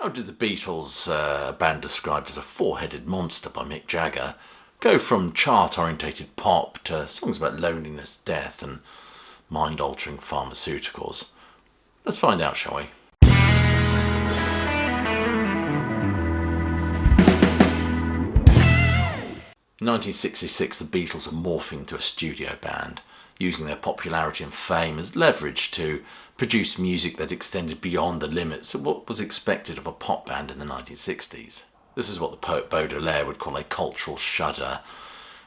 How did the Beatles, band described as a four-headed monster by Mick Jagger, go from chart-orientated pop to songs about loneliness, death and mind-altering pharmaceuticals? Let's find out, shall we? In 1966, the Beatles are morphing to a studio band, using their popularity and fame as leverage to produce music that extended beyond the limits of what was expected of a pop band in the 1960s. This is what the poet Baudelaire would call a cultural shudder,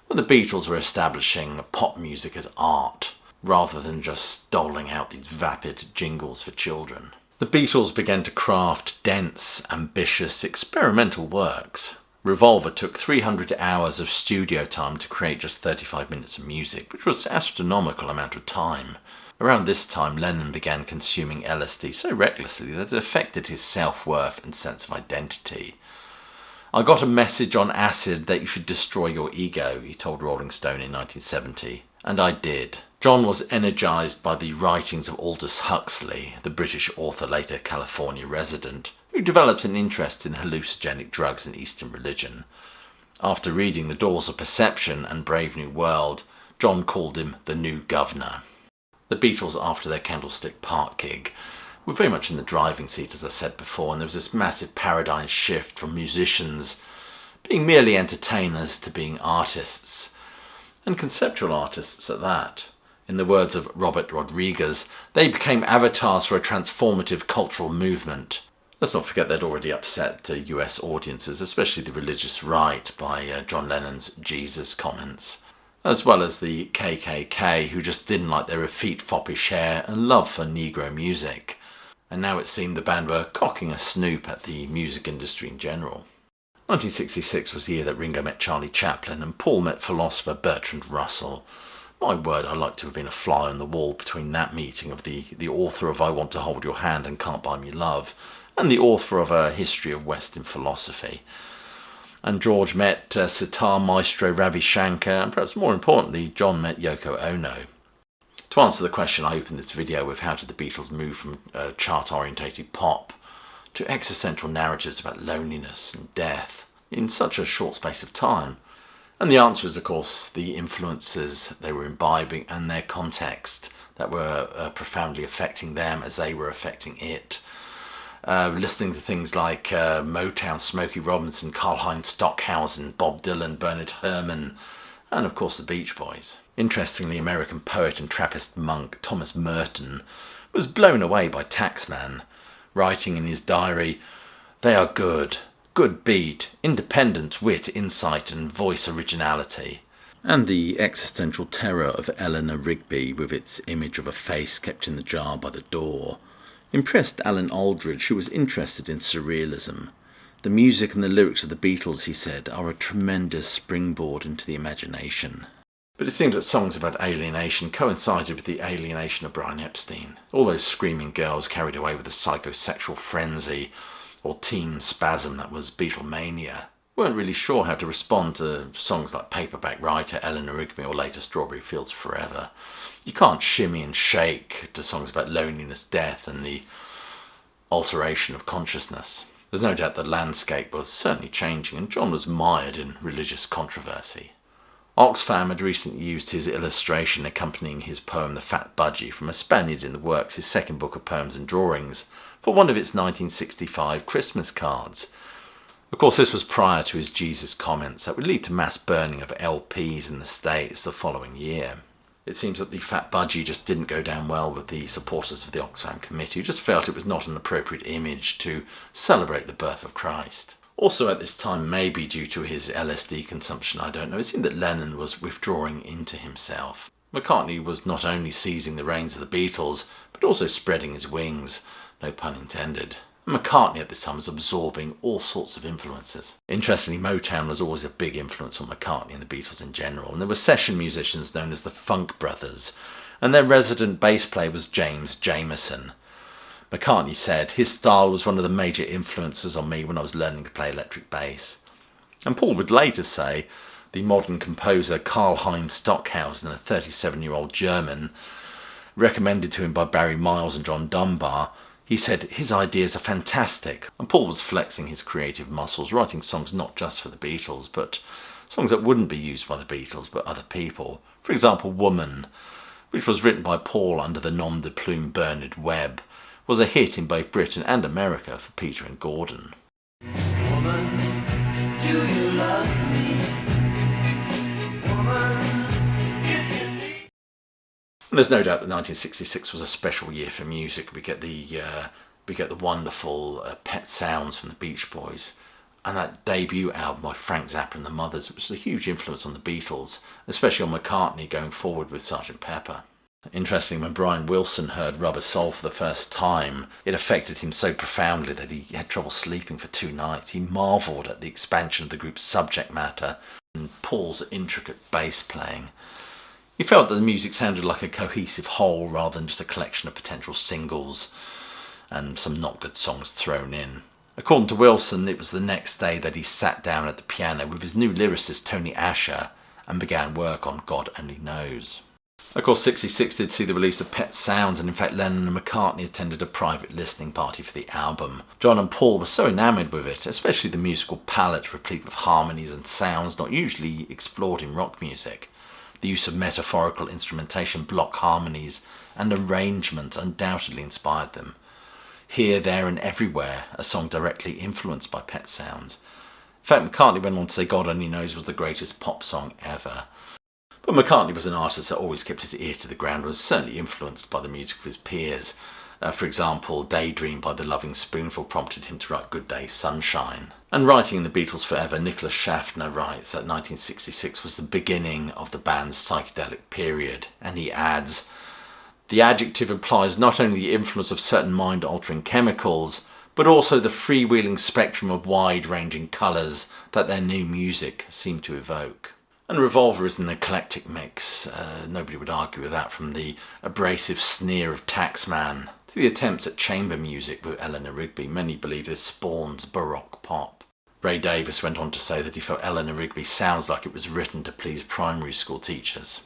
when the Beatles were establishing pop music as art, rather than just doling out these vapid jingles for children. The Beatles began to craft dense, ambitious, experimental works. Revolver took 300 hours of studio time to create just 35 minutes of music, which was an astronomical amount of time. Around this time, Lennon began consuming LSD so recklessly that it affected his self-worth and sense of identity. "I got a message on acid that you should destroy your ego," he told Rolling Stone in 1970, and I did. John was energised by the writings of Aldous Huxley, the British author, later California resident, who developed an interest in hallucinogenic drugs and Eastern religion. After reading The Doors of Perception and Brave New World, John called him the new governor. The Beatles, after their Candlestick Park gig, were very much in the driving seat, as I said before, and there was this massive paradigm shift from musicians being merely entertainers to being artists, and conceptual artists at that. In the words of Robert Rodriguez, they became avatars for a transformative cultural movement. Let's not forget they'd already upset US audiences, especially the religious right, by John Lennon's Jesus comments, as well as the KKK, who just didn't like their effete foppish hair and love for Negro music. And now it seemed the band were cocking a snoop at the music industry in general. 1966 was the year that Ringo met Charlie Chaplin and Paul met philosopher Bertrand Russell. My word, I'd like to have been a fly on the wall between that meeting of the author of I Want to Hold Your Hand and Can't Buy Me Love and the author of A History of Western Philosophy. And George met sitar maestro Ravi Shankar, and perhaps more importantly, John met Yoko Ono. To answer the question, I opened this video with how did the Beatles move from chart-orientated pop to existential narratives about loneliness and death in such a short space of time. And the answer is, of course, the influences they were imbibing and their context that were profoundly affecting them as they were affecting it. Listening to things like Motown, Smokey Robinson, Karl-Heinz Stockhausen, Bob Dylan, Bernard Herrmann, and of course the Beach Boys. Interestingly, American poet and Trappist monk Thomas Merton was blown away by Taxman, writing in his diary, "They are good beat, independent wit, insight and voice originality." And the existential terror of Eleanor Rigby, with its image of a face kept in the jar by the door, impressed Alan Aldridge, who was interested in surrealism. "The music and the lyrics of the Beatles," he said, "are a tremendous springboard into the imagination." But it seems that songs about alienation coincided with the alienation of Brian Epstein. All those screaming girls carried away with the psychosexual frenzy or teen spasm that was Beatlemania weren't really sure how to respond to songs like Paperback Writer, Eleanor Rigby or later Strawberry Fields Forever. You can't shimmy and shake to songs about loneliness, death and the alteration of consciousness. There's no doubt the landscape was certainly changing and John was mired in religious controversy. Oxfam had recently used his illustration accompanying his poem The Fat Budgie from A Spaniard in the Works, his second book of poems and drawings, for one of its 1965 Christmas cards. Of course, this was prior to his Jesus comments that would lead to mass burning of LPs in the States the following year. It seems that the Fat Budgie just didn't go down well with the supporters of the Oxfam Committee, who just felt it was not an appropriate image to celebrate the birth of Christ. Also at this time, maybe due to his LSD consumption, I don't know, it seemed that Lennon was withdrawing into himself. McCartney was not only seizing the reins of the Beatles, but also spreading his wings, no pun intended. McCartney at this time was absorbing all sorts of influences. Interestingly, Motown was always a big influence on McCartney and the Beatles in general, and there were session musicians known as the Funk Brothers, and their resident bass player was James Jamerson. McCartney said, "His style was one of the major influences on me when I was learning to play electric bass." And Paul would later say, the modern composer Karl-Heinz Stockhausen, a 37-year-old German, recommended to him by Barry Miles and John Dunbar, He said his ideas are fantastic, and Paul was flexing his creative muscles, writing songs not just for the Beatles, but songs that wouldn't be used by the Beatles, but other people. For example, Woman, which was written by Paul under the nom de plume Bernard Webb, was a hit in both Britain and America for Peter and Gordon. Woman, do you love me? Woman, if you need... And there's no doubt that 1966 was a special year for music. We get the wonderful Pet Sounds from the Beach Boys, and that debut album by Frank Zappa and the Mothers, which was a huge influence on the Beatles, especially on McCartney going forward with Sgt. Pepper. Interestingly, when Brian Wilson heard Rubber Soul for the first time, it affected him so profoundly that he had trouble sleeping for 2 nights. He marvelled at the expansion of the group's subject matter and Paul's intricate bass playing. He felt that the music sounded like a cohesive whole rather than just a collection of potential singles and some not good songs thrown in. According to Wilson, it was the next day that he sat down at the piano with his new lyricist Tony Asher and began work on God Only Knows. Of course, 66 did see the release of Pet Sounds, and in fact Lennon and McCartney attended a private listening party for the album. John and Paul were so enamoured with it, especially the musical palette replete with harmonies and sounds not usually explored in rock music. The use of metaphorical instrumentation, block harmonies and arrangements undoubtedly inspired them. Here, There and Everywhere, a song directly influenced by Pet Sounds. In fact, McCartney went on to say God Only Knows was the greatest pop song ever. But McCartney was an artist that always kept his ear to the ground and was certainly influenced by the music of his peers. For example, Daydream by the Loving Spoonful prompted him to write Good Day Sunshine. And writing in the Beatles Forever, Nicholas Schaffner writes that 1966 was the beginning of the band's psychedelic period, and he adds, "The adjective implies not only the influence of certain mind-altering chemicals, but also the freewheeling spectrum of wide-ranging colours that their new music seemed to evoke." And Revolver is an eclectic mix. Nobody would argue with that, from the abrasive sneer of Taxman to the attempts at chamber music with Eleanor Rigby. Many believe this spawns Baroque pop. Ray Davies went on to say that he felt Eleanor Rigby sounds like it was written to please primary school teachers.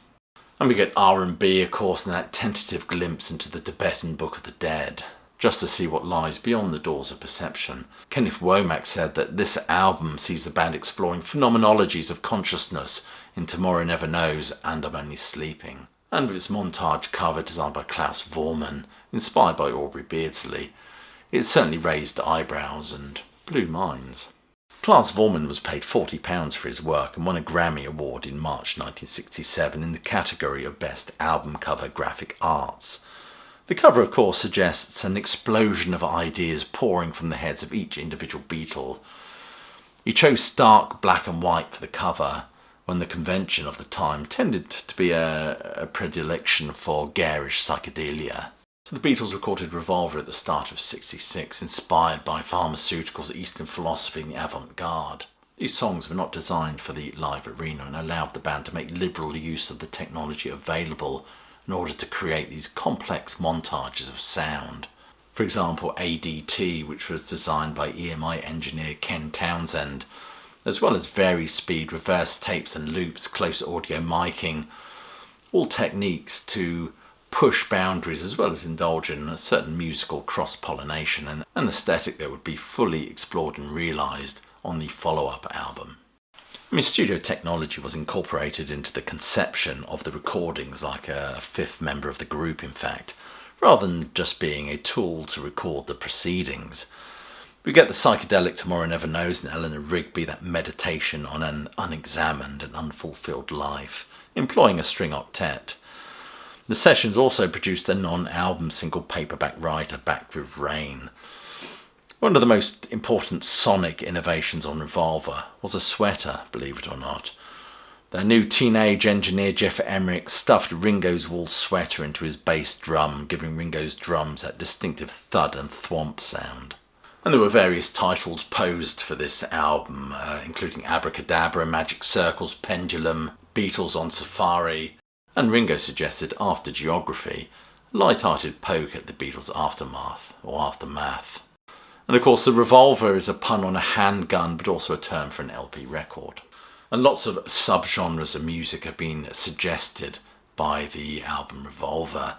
And we get R&B, of course, and that tentative glimpse into the Tibetan Book of the Dead, just to see what lies beyond the doors of perception. Kenneth Womack said that this album sees the band exploring phenomenologies of consciousness in Tomorrow Never Knows and I'm Only Sleeping. And with its montage cover designed by Klaus Voormann, inspired by Aubrey Beardsley, it certainly raised eyebrows and blew minds. Klaus Voormann was paid £40 for his work and won a Grammy Award in March 1967 in the category of Best Album Cover Graphic Arts. The cover, of course, suggests an explosion of ideas pouring from the heads of each individual Beatle. He chose stark black and white for the cover, when the convention of the time tended to be a predilection for garish psychedelia. So the Beatles recorded Revolver at the start of '66, inspired by pharmaceuticals, Eastern philosophy and the avant-garde. These songs were not designed for the live arena and allowed the band to make liberal use of the technology available in order to create these complex montages of sound. For example, ADT, which was designed by EMI engineer Ken Townsend, as well as vari-speed, reverse tapes and loops, close audio miking, all techniques to push boundaries as well as indulge in a certain musical cross-pollination and an aesthetic that would be fully explored and realised on the follow-up album. Studio technology was incorporated into the conception of the recordings, like a fifth member of the group, in fact, rather than just being a tool to record the proceedings. We get the psychedelic Tomorrow Never Knows and Eleanor Rigby, that meditation on an unexamined and unfulfilled life, employing a string octet. The sessions also produced a non-album single paperback writer, Back with Rain. One of the most important sonic innovations on Revolver was a sweater, believe it or not. Their new teenage engineer Jeff Emmerich stuffed Ringo's wool sweater into his bass drum, giving Ringo's drums that distinctive thud and thwomp sound. And there were various titles posed for this album, including Abracadabra, Magic Circles, Pendulum, Beatles on Safari, and Ringo suggested After Geography, a light-hearted poke at the Beatles' aftermath, or aftermath. And of course the Revolver is a pun on a handgun, but also a term for an LP record. And lots of subgenres of music have been suggested by the album Revolver.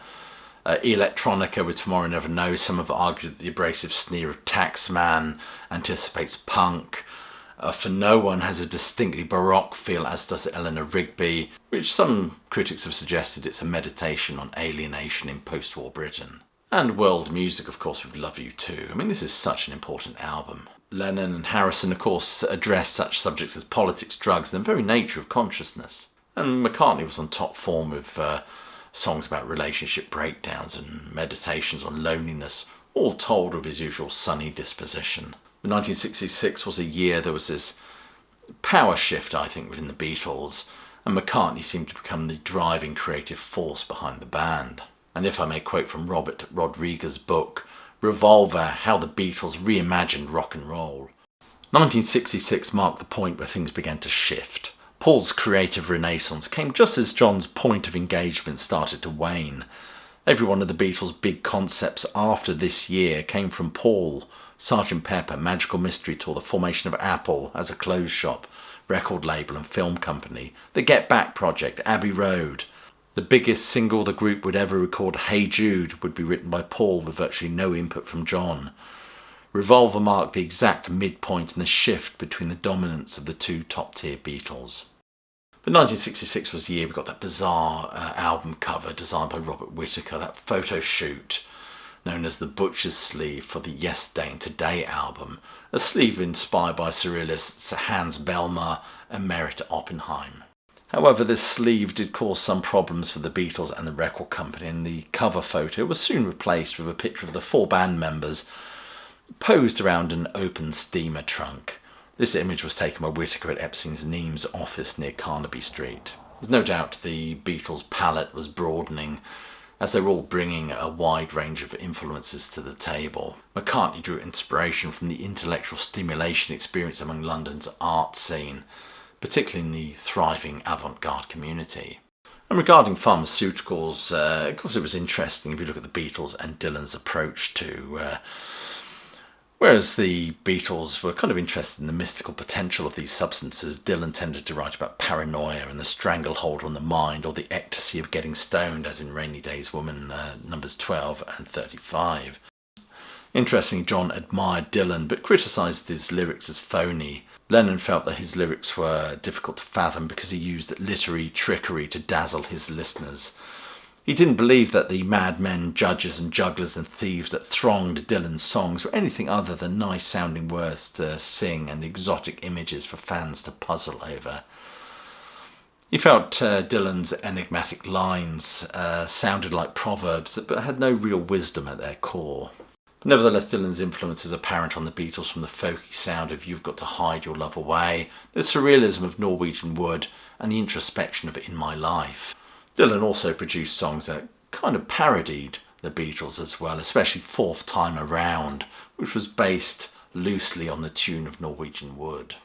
Electronica with Tomorrow Never Knows. Some have argued that the abrasive sneer of Taxman anticipates punk. For No One has a distinctly baroque feel, as does Eleanor Rigby, which some critics have suggested it's a meditation on alienation in post-war Britain. And world music, of course, with Love You Too. I mean, this is such an important album. Lennon and Harrison, of course, addressed such subjects as politics, drugs, and the very nature of consciousness. And McCartney was on top form with songs about relationship breakdowns and meditations on loneliness, all told of his usual sunny disposition. 1966 was a year there was this power shift, I think, within the Beatles, and McCartney seemed to become the driving creative force behind the band. And if I may quote from Robert Rodriguez's book, Revolver, How the Beatles Reimagined Rock and Roll. 1966 marked the point where things began to shift. Paul's creative renaissance came just as John's point of engagement started to wane. Every one of the Beatles' big concepts after this year came from Paul. Sgt. Pepper, Magical Mystery Tour, the formation of Apple as a clothes shop, record label and film company, the Get Back project, Abbey Road. The biggest single the group would ever record, Hey Jude, would be written by Paul with virtually no input from John. Revolver marked the exact midpoint in the shift between the dominance of the two top-tier Beatles. But 1966 was the year we got that bizarre album cover designed by Robert Whittaker, that photo shoot known as the Butcher's Sleeve for the Yesterday and Today album, a sleeve inspired by surrealists Hans Bellmer and Merritt Oppenheim. However, this sleeve did cause some problems for the Beatles and the record company, and the cover photo was soon replaced with a picture of the four band members posed around an open steamer trunk. This image was taken by Whittaker at Epstein's Nemes office near Carnaby Street. There's no doubt the Beatles' palette was broadening, as they were all bringing a wide range of influences to the table. McCartney drew inspiration from the intellectual stimulation experience among London's art scene, particularly in the thriving avant-garde community. And regarding pharmaceuticals, of course it was interesting if you look at the Beatles and Dylan's approach to whereas the Beatles were kind of interested in the mystical potential of these substances, Dylan tended to write about paranoia and the stranglehold on the mind, or the ecstasy of getting stoned, as in Rainy Days Woman numbers 12 and 35. Interestingly, John admired Dylan but criticised his lyrics as phony. Lennon felt that his lyrics were difficult to fathom because he used literary trickery to dazzle his listeners. He didn't believe that the madmen, judges and jugglers and thieves that thronged Dylan's songs were anything other than nice-sounding words to sing and exotic images for fans to puzzle over. He felt Dylan's enigmatic lines sounded like proverbs but had no real wisdom at their core. Nevertheless, Dylan's influence is apparent on the Beatles, from the folky sound of You've Got to Hide Your Love Away, the surrealism of Norwegian Wood, and the introspection of In My Life. Dylan also produced songs that kind of parodied the Beatles as well, especially Fourth Time Around, which was based loosely on the tune of Norwegian Wood.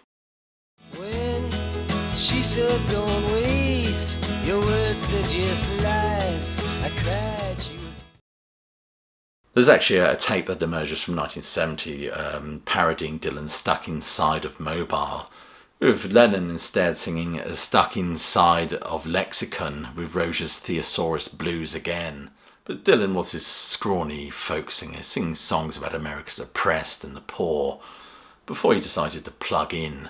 When she said don't waste your words, they're just lies, I cried, she was... There's actually a tape that emerges from 1970 parodying Dylan's Stuck Inside of Mobile, with Lennon instead singing Stuck Inside of Lexicon with Roger's Thesaurus Blues again. But Dylan was his scrawny folk singer, singing songs about America's oppressed and the poor, before he decided to plug in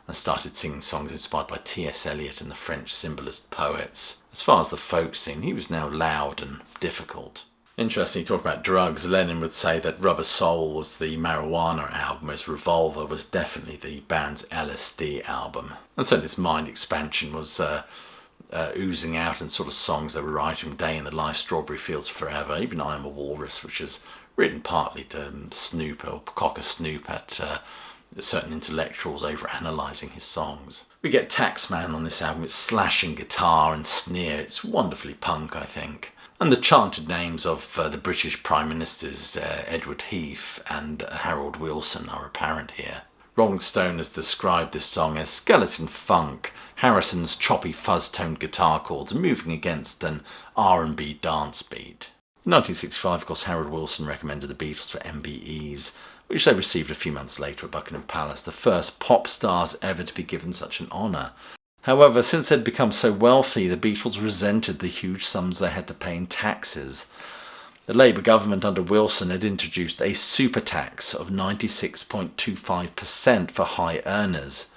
and started singing songs inspired by T.S. Eliot and the French symbolist poets. As far as the folk scene, he was now loud and difficult. Interestingly, talking about drugs, Lennon would say that Rubber Soul was the marijuana album, as Revolver was definitely the band's LSD album. And so this mind expansion was oozing out in sort of songs they were writing, Day in the Life, Strawberry Fields Forever, even I Am a Walrus, which is written partly to snoop or cock a snoop at certain intellectuals over-analysing his songs. We get Taxman on this album, it's slashing guitar and sneer, it's wonderfully punk, I think. And the chanted names of the British Prime Ministers Edward Heath and Harold Wilson are apparent here. Rolling Stone has described this song as skeleton funk, Harrison's choppy fuzz-toned guitar chords moving against an R&B dance beat. In 1965, of course, Harold Wilson recommended the Beatles for MBEs, which they received a few months later at Buckingham Palace, the first pop stars ever to be given such an honour. However, since they'd become so wealthy, the Beatles resented the huge sums they had to pay in taxes. The Labour government under Wilson had introduced a super tax of 96.25% for high earners.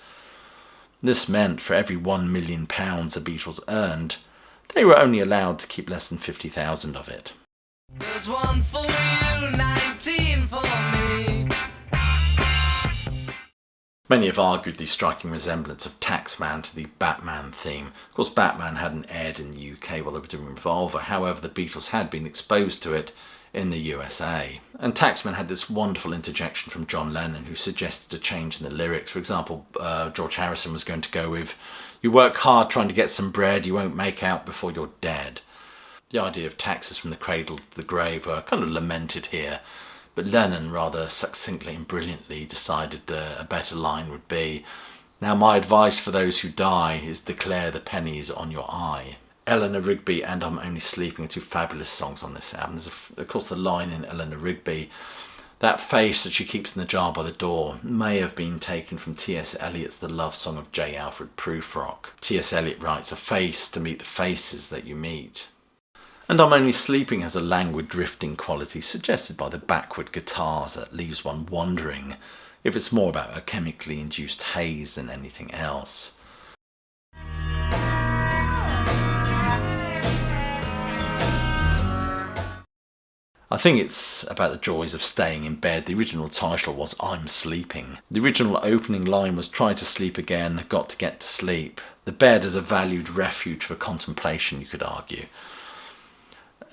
This meant for every £1 million the Beatles earned, they were only allowed to keep less than 50,000 of it. There's one for you, 19 for me. Many have argued the striking resemblance of Taxman to the Batman theme. Of course, Batman hadn't aired in the UK while they were doing Revolver, however the Beatles had been exposed to it in the USA. And Taxman had this wonderful interjection from John Lennon, who suggested a change in the lyrics. For example, George Harrison was going to go with, "You work hard trying to get some bread, you won't make out before you're dead." The idea of taxes from the cradle to the grave were kind of lamented here, but Lennon rather succinctly and brilliantly decided a better line would be, "Now my advice for those who die is declare the pennies on your eye." Eleanor Rigby and I'm Only Sleeping are two fabulous songs on this album. There's of course the line in Eleanor Rigby, "That face that she keeps in the jar by the door," may have been taken from T.S. Eliot's The Love Song of J. Alfred Prufrock. T.S. Eliot writes, "A face to meet the faces that you meet." And I'm Only Sleeping has a languid drifting quality suggested by the backward guitars that leaves one wondering if it's more about a chemically induced haze than anything else. I think it's about the joys of staying in bed. The original title was I'm Sleeping. The original opening line was try to sleep again, got to get to sleep. The bed is a valued refuge for contemplation, you could argue.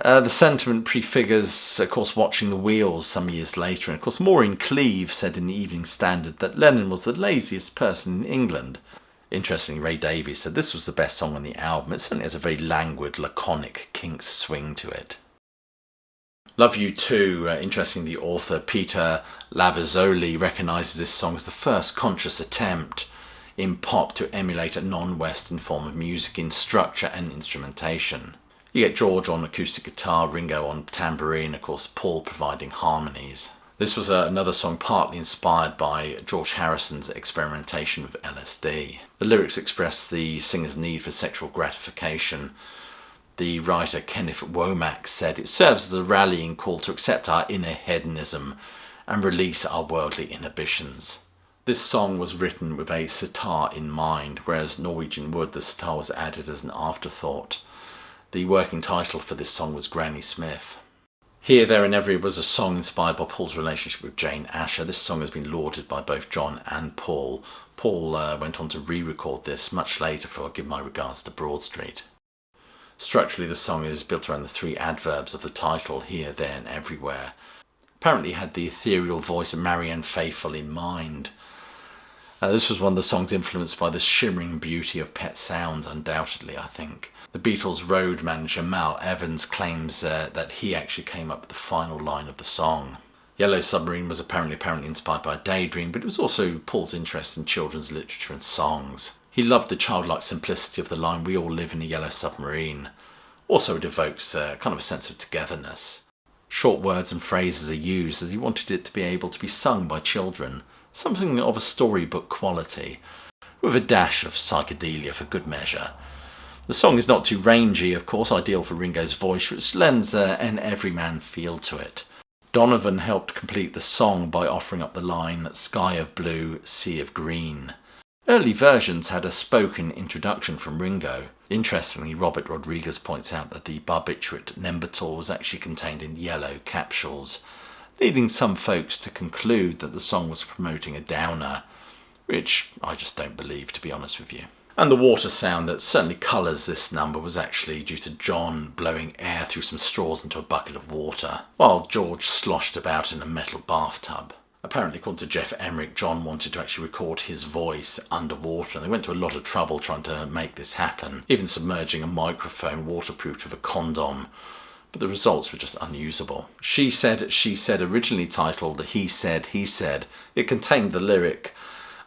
The sentiment prefigures, of course, watching the wheels some years later. And of course, Maureen Cleave said in the Evening Standard that Lennon was the laziest person in England. Interestingly, Ray Davies said this was the best song on the album. It certainly has a very languid, laconic Kinks swing to it. Love You Too. Interestingly, the author Peter Lavazzoli recognises this song as the first conscious attempt in pop to emulate a non-Western form of music in structure and instrumentation. You get George on acoustic guitar, Ringo on tambourine, of course Paul providing harmonies. This was another song partly inspired by George Harrison's experimentation with LSD. The lyrics express the singer's need for sexual gratification. The writer Kenneth Womack said, "It serves as a rallying call to accept our inner hedonism and release our worldly inhibitions." This song was written with a sitar in mind, whereas Norwegian Wood, the sitar was added as an afterthought. The working title for this song was Granny Smith. Here, There and Everywhere was a song inspired by Paul's relationship with Jane Asher. This song has been lauded by both John and Paul. Paul went on to re-record this much later for Give My Regards to Broad Street. Structurally, the song is built around the three adverbs of the title, Here, There and Everywhere. Apparently had the ethereal voice of Marianne Faithfull in mind. This was one of the songs influenced by the shimmering beauty of Pet Sounds, undoubtedly, I think. The Beatles' road manager Mal Evans claims that he actually came up with the final line of the song. Yellow Submarine was apparently inspired by a daydream, but it was also Paul's interest in children's literature and songs. He loved the childlike simplicity of the line, "We all live in a yellow submarine." Also, it evokes kind of a sense of togetherness. Short words and phrases are used as he wanted it to be able to be sung by children, something of a storybook quality, with a dash of psychedelia for good measure. The song is not too rangy, of course, ideal for Ringo's voice, which lends an everyman feel to it. Donovan helped complete the song by offering up the line, "Sky of blue, sea of green." Early versions had a spoken introduction from Ringo. Interestingly, Robert Rodriguez points out that the barbiturate Nembutal was actually contained in yellow capsules, leading some folks to conclude that the song was promoting a downer, which I just don't believe, to be honest with you. And the water sound that certainly colours this number was actually due to John blowing air through some straws into a bucket of water, while George sloshed about in a metal bathtub. Apparently, according to Jeff Emmerich, John wanted to actually record his voice underwater, and they went to a lot of trouble trying to make this happen, even submerging a microphone waterproofed with a condom, but the results were just unusable. She Said, originally titled He Said, it contained the lyric,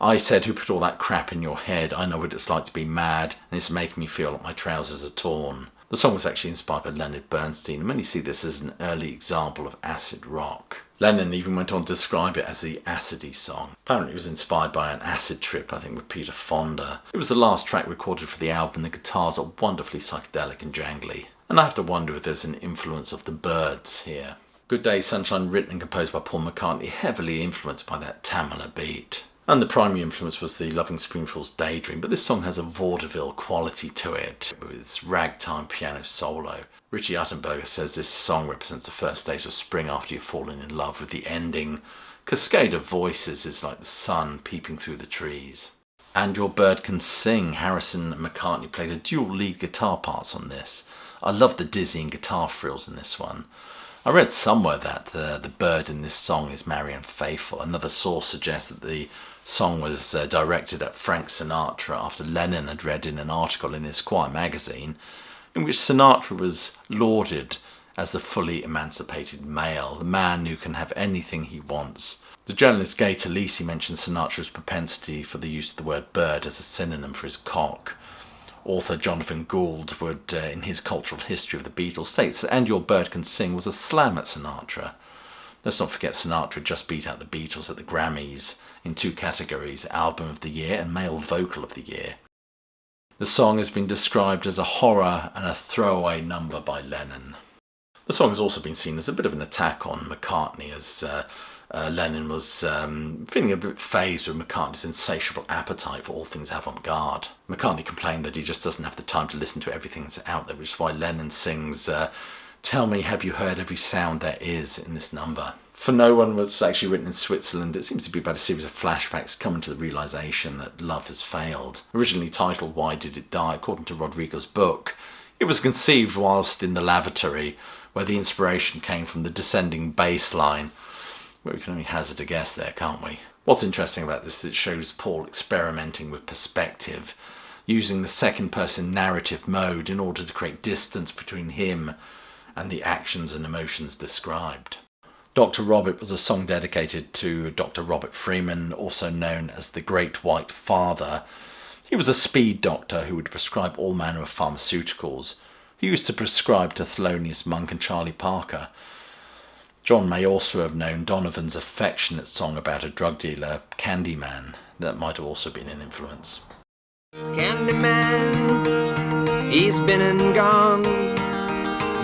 "I said, who put all that crap in your head? I know what it's like to be mad, and it's making me feel like my trousers are torn." The song was actually inspired by Leonard Bernstein, and many see this as an early example of acid rock. Lennon even went on to describe it as the acidy song. Apparently it was inspired by an acid trip, I think, with Peter Fonda. It was the last track recorded for the album, and the guitars are wonderfully psychedelic and jangly. And I have to wonder if there's an influence of the Byrds here. Good Day Sunshine, written and composed by Paul McCartney, heavily influenced by that Tamala beat. And the primary influence was the Loving Spoonful's Daydream, but this song has a vaudeville quality to it, with its ragtime piano solo. Richie Uttenberger says this song represents the first stage of spring after you've fallen in love, with the ending cascade of voices is like the sun peeping through the trees. And Your Bird Can Sing. Harrison and McCartney played a dual lead guitar parts on this. I love the dizzying guitar frills in this one. I read somewhere that the bird in this song is Marianne Faithfull. Another source suggests that the song was directed at Frank Sinatra after Lennon had read in an article in Esquire magazine in which Sinatra was lauded as the fully emancipated male, the man who can have anything he wants. The journalist Gay Talese mentioned Sinatra's propensity for the use of the word bird as a synonym for his cock. Author Jonathan Gould would, in his cultural history of the Beatles, states that And Your Bird Can Sing was a slam at Sinatra. Let's not forget Sinatra just beat out the Beatles at the Grammys in 2 categories, Album of the Year and Male Vocal of the Year. The song has been described as a horror and a throwaway number by Lennon. The song has also been seen as a bit of an attack on McCartney, as Lennon was feeling a bit phased with McCartney's insatiable appetite for all things avant-garde. McCartney complained that he just doesn't have the time to listen to everything that's out there, which is why Lennon sings Tell Me, Have You Heard Every Sound There Is in this number. For No One was actually written in Switzerland. It seems to be about a series of flashbacks coming to the realisation that love has failed. Originally titled Why Did It Die, according to Rodrigo's book, it was conceived whilst in the lavatory, where the inspiration came from the descending bass line. Well, we can only hazard a guess there, can't we? What's interesting about this is it shows Paul experimenting with perspective, using the second-person narrative mode in order to create distance between him and the actions and emotions described. Dr. Robert was a song dedicated to Dr. Robert Freeman, also known as the Great White Father. He was a speed doctor who would prescribe all manner of pharmaceuticals. He used to prescribe to Thelonious Monk and Charlie Parker. John may also have known Donovan's affectionate song about a drug dealer, Candyman. That might have also been an influence. Candyman, he's been and gone.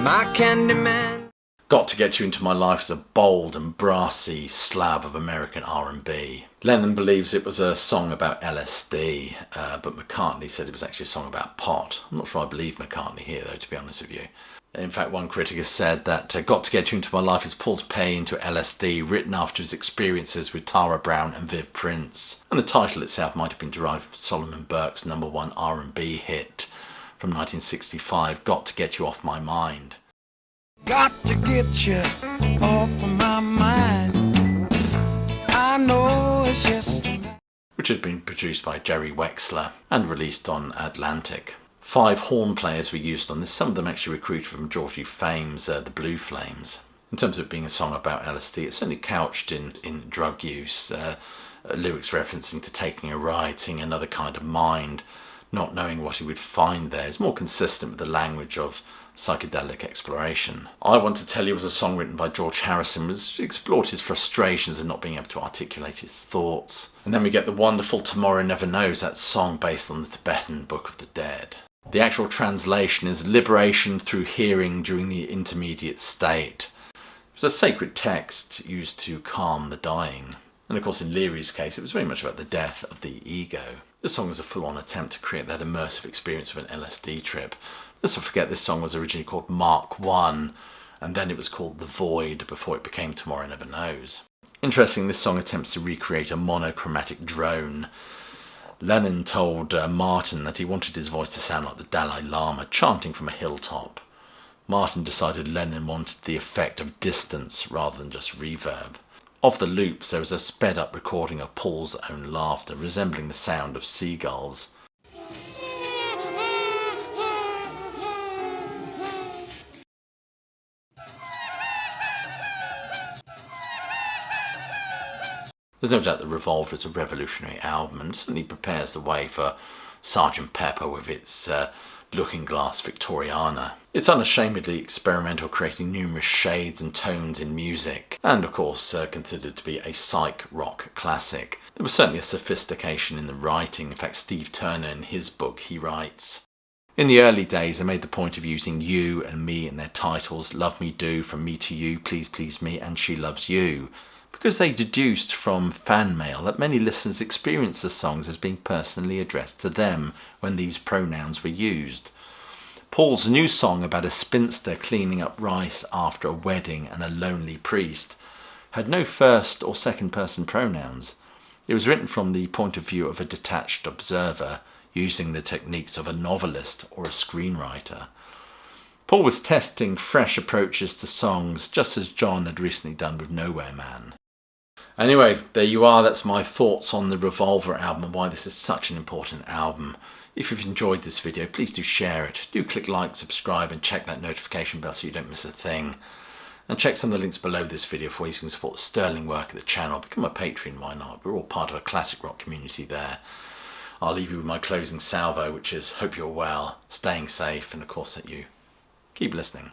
My Candyman. Got to Get You Into My Life is a bold and brassy slab of American R&B. Lennon believes it was a song about LSD, but McCartney said it was actually a song about pot. I'm not sure I believe McCartney here, though, to be honest with you. In fact, one critic has said that Got to Get You Into My Life is Paul's pay into LSD, written after his experiences with Tara Brown and Viv Prince. And the title itself might have been derived from Solomon Burke's #1 R&B hit from 1965, Got to Get You Off My Mind. Got to get you off of my mind. I know it's just which had been produced by Jerry Wexler and released on Atlantic. 5 horn players were used on this, some of them actually recruited from Georgie Fame's The Blue Flames. In terms of it being a song about LSD, it's certainly couched in drug use, lyrics referencing to taking a ride, seeing another kind of mind, not knowing what he would find there. It's more consistent with the language of psychedelic exploration. I Want to Tell You was a song written by George Harrison, which explored his frustrations and not being able to articulate his thoughts. And then we get the wonderful Tomorrow Never Knows, that song based on the Tibetan Book of the Dead. The actual translation is liberation through hearing during the intermediate state. It was a sacred text used to calm the dying. And of course in Leary's case it was very much about the death of the ego. This song is a full-on attempt to create that immersive experience of an LSD trip. Let's not forget this song was originally called Mark 1 and then it was called The Void before it became Tomorrow Never Knows. Interesting, this song attempts to recreate a monochromatic drone. Lennon told Martin that he wanted his voice to sound like the Dalai Lama chanting from a hilltop. Martin decided Lennon wanted the effect of distance rather than just reverb. Of the loops, there was a sped-up recording of Paul's own laughter, resembling the sound of seagulls. There's no doubt that Revolver is a revolutionary album and certainly prepares the way for Sgt. Pepper with its Looking Glass Victoriana. It's unashamedly experimental, creating numerous shades and tones in music, and of course considered to be a psych rock classic. There was certainly a sophistication in the writing. In fact, Steve Turner in his book, he writes, In the early days, they made the point of using you and me in their titles, Love Me Do, From Me to You, Please Please Me, and She Loves You, because they deduced from fan mail that many listeners experienced the songs as being personally addressed to them when these pronouns were used. Paul's new song about a spinster cleaning up rice after a wedding and a lonely priest had no first or second person pronouns. It was written from the point of view of a detached observer, using the techniques of a novelist or a screenwriter. Paul was testing fresh approaches to songs, just as John had recently done with Nowhere Man. Anyway, there you are. That's my thoughts on the Revolver album and why this is such an important album. If you've enjoyed this video, please do share it. Do click like, subscribe, and check that notification bell so you don't miss a thing. And check some of the links below this video for ways you can support the sterling work of the channel. Become a Patron, why not? We're all part of a classic rock community there. I'll leave you with my closing salvo, which is hope you're well, staying safe, and of course that you keep listening.